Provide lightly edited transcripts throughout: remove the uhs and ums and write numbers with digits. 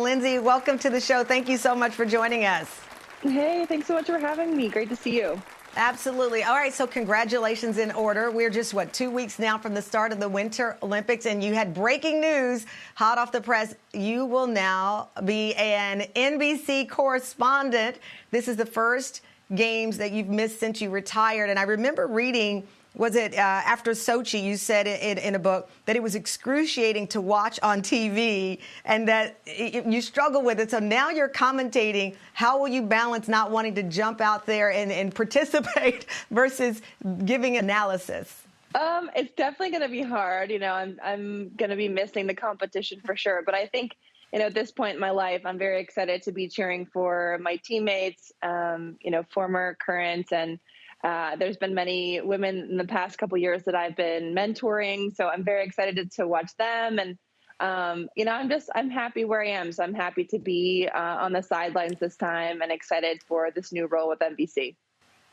Lindsey, welcome to the show. Thank you so much for joining us. Hey, thanks so much for having me. Great to see you. Absolutely. All right, so congratulations in order. We're just, 2 weeks now from the start of the Winter Olympics, and you had breaking news, hot off the press. You will now be an NBC correspondent. This is the first games that you've missed since you retired, and I remember reading, was it after Sochi, you said in a book that it was excruciating to watch on TV and that you struggle with it. So now you're commentating. How will you balance not wanting to jump out there and participate versus giving analysis? It's definitely going to be hard. I'm going to be missing the competition for sure. But I think, at this point in my life, I'm very excited to be cheering for my teammates, former, current, and there's been many women in the past couple years that I've been mentoring, so I'm very excited to watch them. And I'm happy where I am, so I'm happy to be on the sidelines this time and excited for this new role with NBC.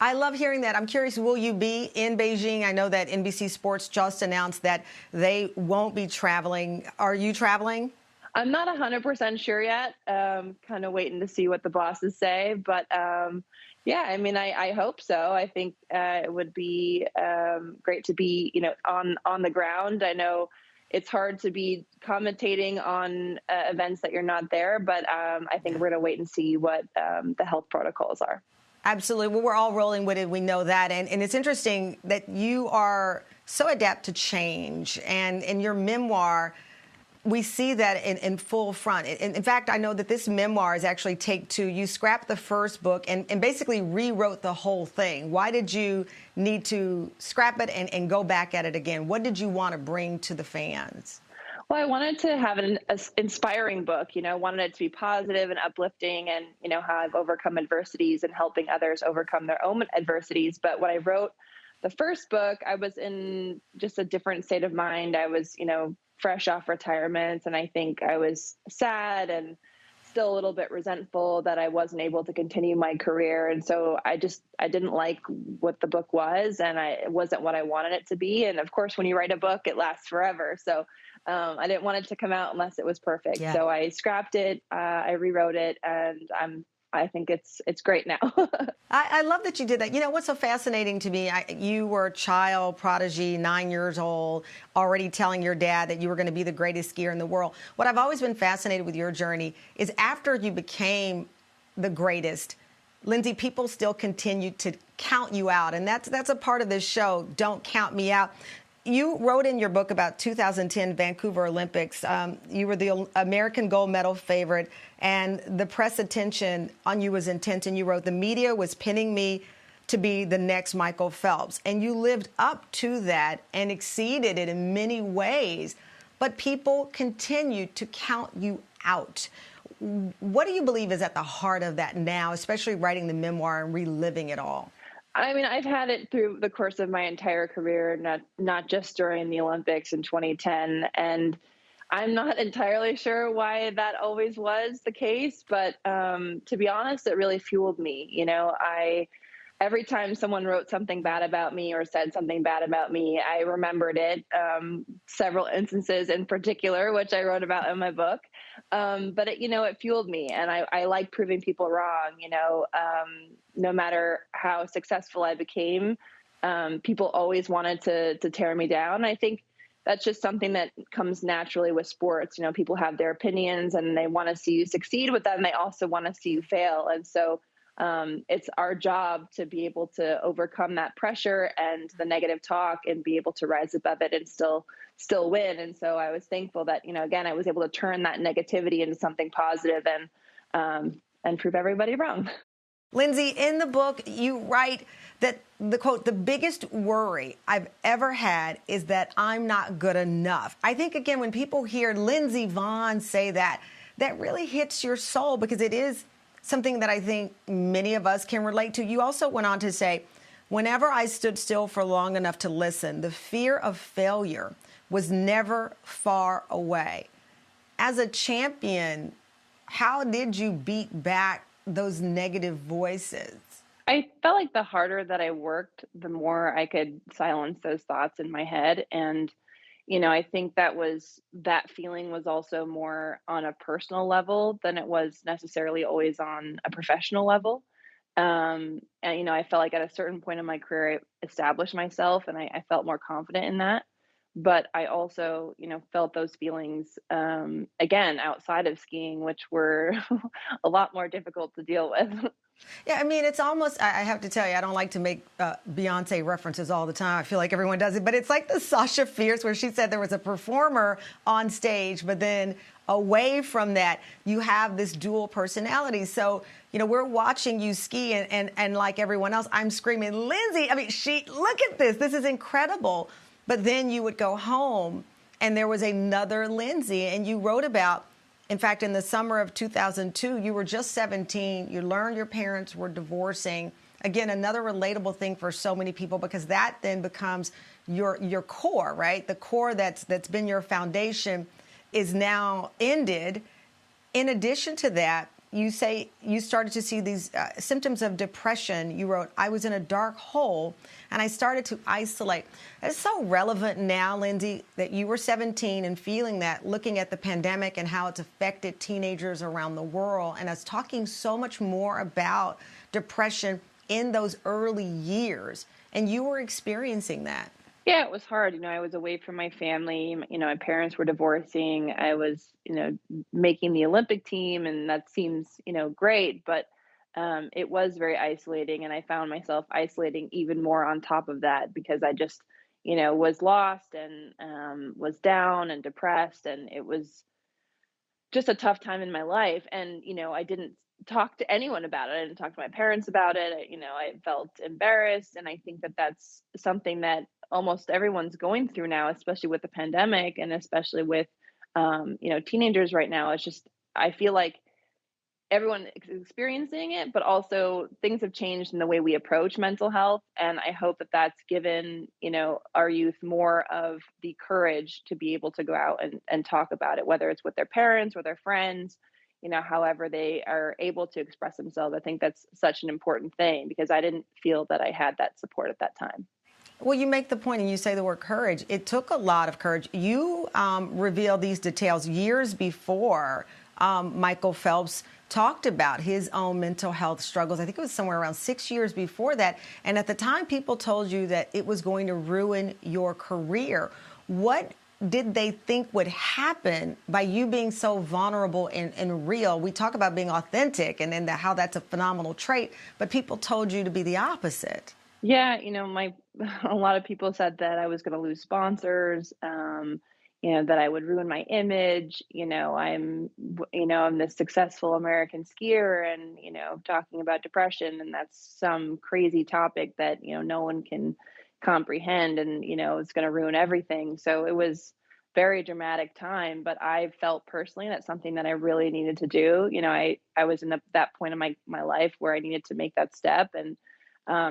I love hearing that. I'm curious, will you be in Beijing? I know that NBC Sports just announced that they won't be traveling. Are you traveling? I'm not 100% sure yet. Kind of waiting to see what the bosses say, but yeah, I hope so. I think it would be great to be, on the ground. I know it's hard to be commentating on events that you're not there, but I think we're going to wait and see what the health protocols are. Absolutely. Well, we're all rolling with it. We know that. And it's interesting that you are so adept to change. And in your memoir, we see that in full front. In fact, I know that this memoir is actually take two. You scrapped the first book and basically rewrote the whole thing. Why did you need to scrap it and go back at it again? What did you want to bring to the fans? Well, I wanted to have an inspiring book, wanted it to be positive and uplifting and, how I've overcome adversities and helping others overcome their own adversities. But when I wrote the first book, I was in just a different state of mind. I was, fresh off retirement. And I think I was sad and still a little bit resentful that I wasn't able to continue my career. And so I didn't like what the book was, and it wasn't what I wanted it to be. And of course, when you write a book, it lasts forever. So I didn't want it to come out unless it was perfect. Yeah. So I scrapped it, I rewrote it, and I think it's great now. I love that you did that. You know, what's so fascinating to me, you were a child prodigy, 9 years old, already telling your dad that you were going to be the greatest skier in the world. What I've always been fascinated with your journey is after you became the greatest, Lindsey, people still continue to count you out. And that's a part of this show, Don't Count Me Out. You wrote in your book about 2010 Vancouver Olympics. You were the American gold medal favorite, and the press attention on you was intense. And you wrote, the media was pinning me to be the next Michael Phelps. And you lived up to that and exceeded it in many ways. But people continue to count you out. What do you believe is at the heart of that now, especially writing the memoir and reliving it all? I've had it through the course of my entire career, not just during the Olympics in 2010. And I'm not entirely sure why that always was the case. But to be honest, it really fueled me. Every time someone wrote something bad about me or said something bad about me, I remembered it. Several instances in particular, which I wrote about in my book. But it fueled me, and I like proving people wrong. No matter how successful I became, people always wanted to tear me down. I think that's just something that comes naturally with sports. People have their opinions and they want to see you succeed, but then they also want to see you fail. And so it's our job to be able to overcome that pressure and the negative talk and be able to rise above it and still win. And so I was thankful that, again, I was able to turn that negativity into something positive and prove everybody wrong. Lindsey, in the book, you write that the quote, the biggest worry I've ever had is that I'm not good enough. I think, again, when people hear Lindsey Vonn say that, that really hits your soul because it is something that I think many of us can relate to. You also went on to say, whenever I stood still for long enough to listen, the fear of failure was never far away. As a champion, how did you beat back those negative voices? I felt like the harder that I worked, the more I could silence those thoughts in my head. And, I think that feeling was also more on a personal level than it was necessarily always on a professional level. And I felt like at a certain point in my career, I established myself, and I felt more confident in that. But I also, felt those feelings again outside of skiing, which were a lot more difficult to deal with. Yeah, I mean, it's almost, I have to tell you, I don't like to make Beyonce references all the time. I feel like everyone does it, but it's like the Sasha Fierce where she said there was a performer on stage, but then away from that, you have this dual personality. So, we're watching you ski and like everyone else, I'm screaming, Lindsey, I mean, look at this. This is incredible. But then you would go home and there was another Lindsey, and you wrote about, in fact, in the summer of 2002, you were just 17. You learned your parents were divorcing. Again, another relatable thing for so many people, because that then becomes your core, right? The core that's been your foundation is now ended. In addition to that, you say you started to see these symptoms of depression. You wrote, I was in a dark hole and I started to isolate. It's so relevant now, Lindsey, that you were 17 and feeling that, looking at the pandemic and how it's affected teenagers around the world, and us talking so much more about depression in those early years. And you were experiencing that. Yeah, it was hard. I was away from my family. My parents were divorcing. I was, making the Olympic team, and that seems, great, but it was very isolating. And I found myself isolating even more on top of that because I just, was lost and was down and depressed. And it was just a tough time in my life. And, I didn't talk to anyone about it. I didn't talk to my parents about it. I felt embarrassed. And I think that that's something that almost everyone's going through now, especially with the pandemic and especially with, teenagers right now. It's just, I feel like everyone is experiencing it, but also things have changed in the way we approach mental health. And I hope that that's given, our youth more of the courage to be able to go out and talk about it, whether it's with their parents or their friends, however they are able to express themselves. I think that's such an important thing because I didn't feel that I had that support at that time. Well, you make the point and you say the word courage. It took a lot of courage. You reveal these details years before Michael Phelps talked about his own mental health struggles. I think it was somewhere around 6 years before that. And at the time, people told you that it was going to ruin your career. What did they think would happen by you being so vulnerable and real? We talk about being authentic and then how that's a phenomenal trait, but people told you to be the opposite. Yeah, a lot of people said that I was going to lose sponsors, that I would ruin my image. I'm this successful American skier and, talking about depression, and that's some crazy topic that, no one can comprehend and, it's going to ruin everything. So it was very dramatic time, but I felt personally that's something that I really needed to do. I was in that point in my life where I needed to make that step, and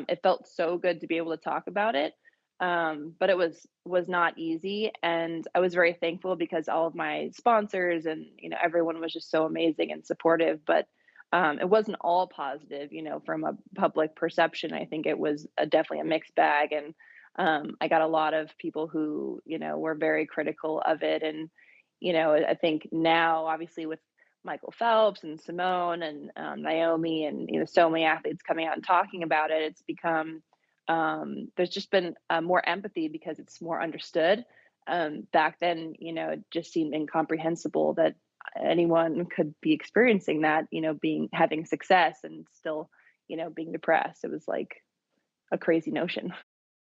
it felt so good to be able to talk about it. But it was not easy. And I was very thankful because all of my sponsors and, everyone was just so amazing and supportive. But it wasn't all positive, from a public perception. I think it was definitely a mixed bag. And I got a lot of people who, were very critical of it. And, I think now, obviously, with Michael Phelps and Simone and Naomi and so many athletes coming out and talking about it, it's become there's just been more empathy because it's more understood. Back then, it just seemed incomprehensible that anyone could be experiencing that, having success and still, being depressed. It was like a crazy notion.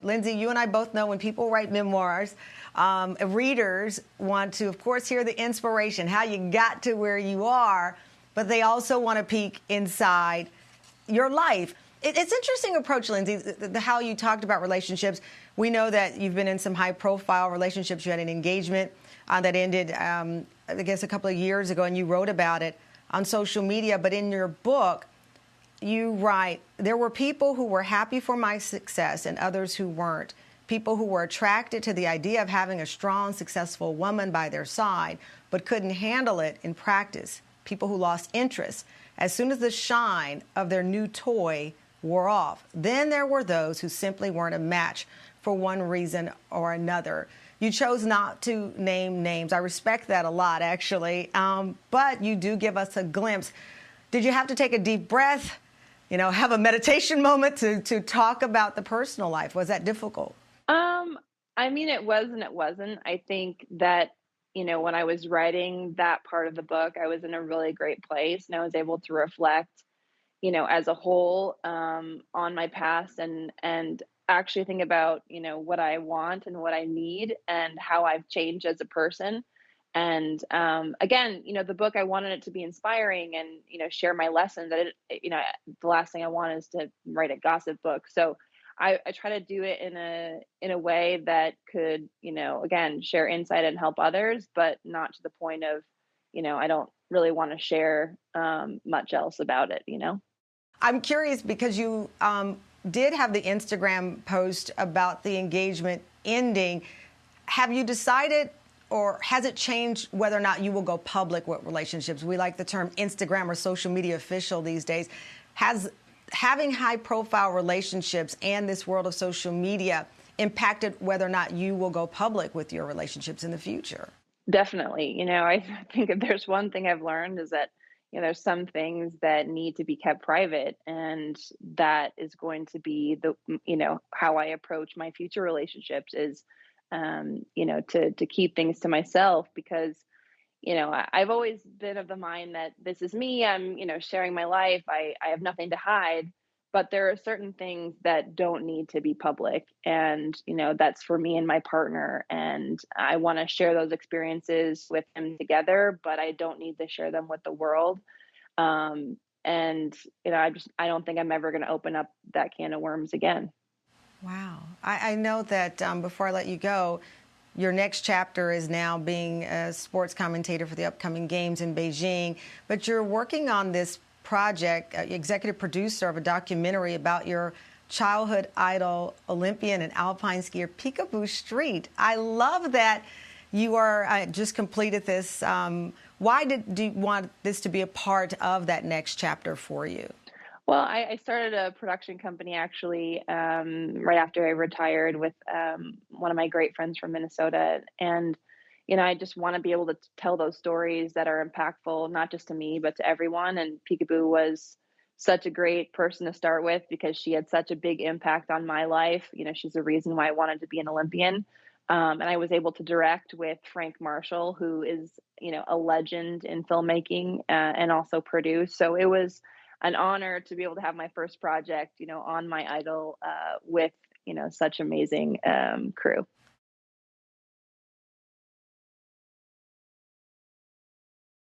Lindsey, you and I both know when people write memoirs, readers want to, of course, hear the inspiration, how you got to where you are, but they also want to peek inside your life. It's interesting approach, Lindsey, how you talked about relationships. We know that you've been in some high-profile relationships. You had an engagement that ended, I guess, a couple of years ago, and you wrote about it on social media. But in your book, you write, there were people who were happy for my success and others who weren't. People who were attracted to the idea of having a strong, successful woman by their side, but couldn't handle it in practice. People who lost interest as soon as the shine of their new toy wore off. Then there were those who simply weren't a match for one reason or another. You chose not to name names. I respect that a lot, actually. But you do give us a glimpse. Did you have to take a deep breath, have a meditation moment to talk about the personal life? Was that difficult? I mean, it was and it wasn't. I think that, when I was writing that part of the book, I was in a really great place and I was able to reflect, as a whole, on my past and actually think about, what I want and what I need and how I've changed as a person. And again, the book, I wanted it to be inspiring and, share my lessons. The last thing I want is to write a gossip book. So I try to do it in a way that could, again, share insight and help others, but not to the point of, I don't really want to share much else about it. I'm curious because you did have the Instagram post about the engagement ending. Have you decided or has it changed whether or not you will go public with relationships? We like the term Instagram or social media official these days. Has having high profile relationships and this world of social media impacted whether or not you will go public with your relationships in the future? Definitely. I think if there's one thing I've learned is that, there's some things that need to be kept private. And that is going to be how I approach my future relationships is, to keep things to myself because, I've always been of the mind that this is me. I'm, sharing my life. I have nothing to hide. But there are certain things that don't need to be public. And, that's for me and my partner. And I want to share those experiences with him together, but I don't need to share them with the world. And, I don't think I'm ever going to open up that can of worms again. Wow. I know that before I let you go, your next chapter is now being a sports commentator for the upcoming games in Beijing, but you're working on this project, executive producer of a documentary about your childhood idol, Olympian and alpine skier Peekaboo Street. I love that you are just completed this. Why do you want this to be a part of that next chapter for you? Well, I started a production company actually right after I retired with one of my great friends from Minnesota. And, I just want to be able to tell those stories that are impactful, not just to me, but to everyone. And Peekaboo was such a great person to start with because she had such a big impact on my life. She's the reason why I wanted to be an Olympian. And I was able to direct with Frank Marshall, who is, a legend in filmmaking and also produce. So it was an honor to be able to have my first project, on my idol with, such amazing crew.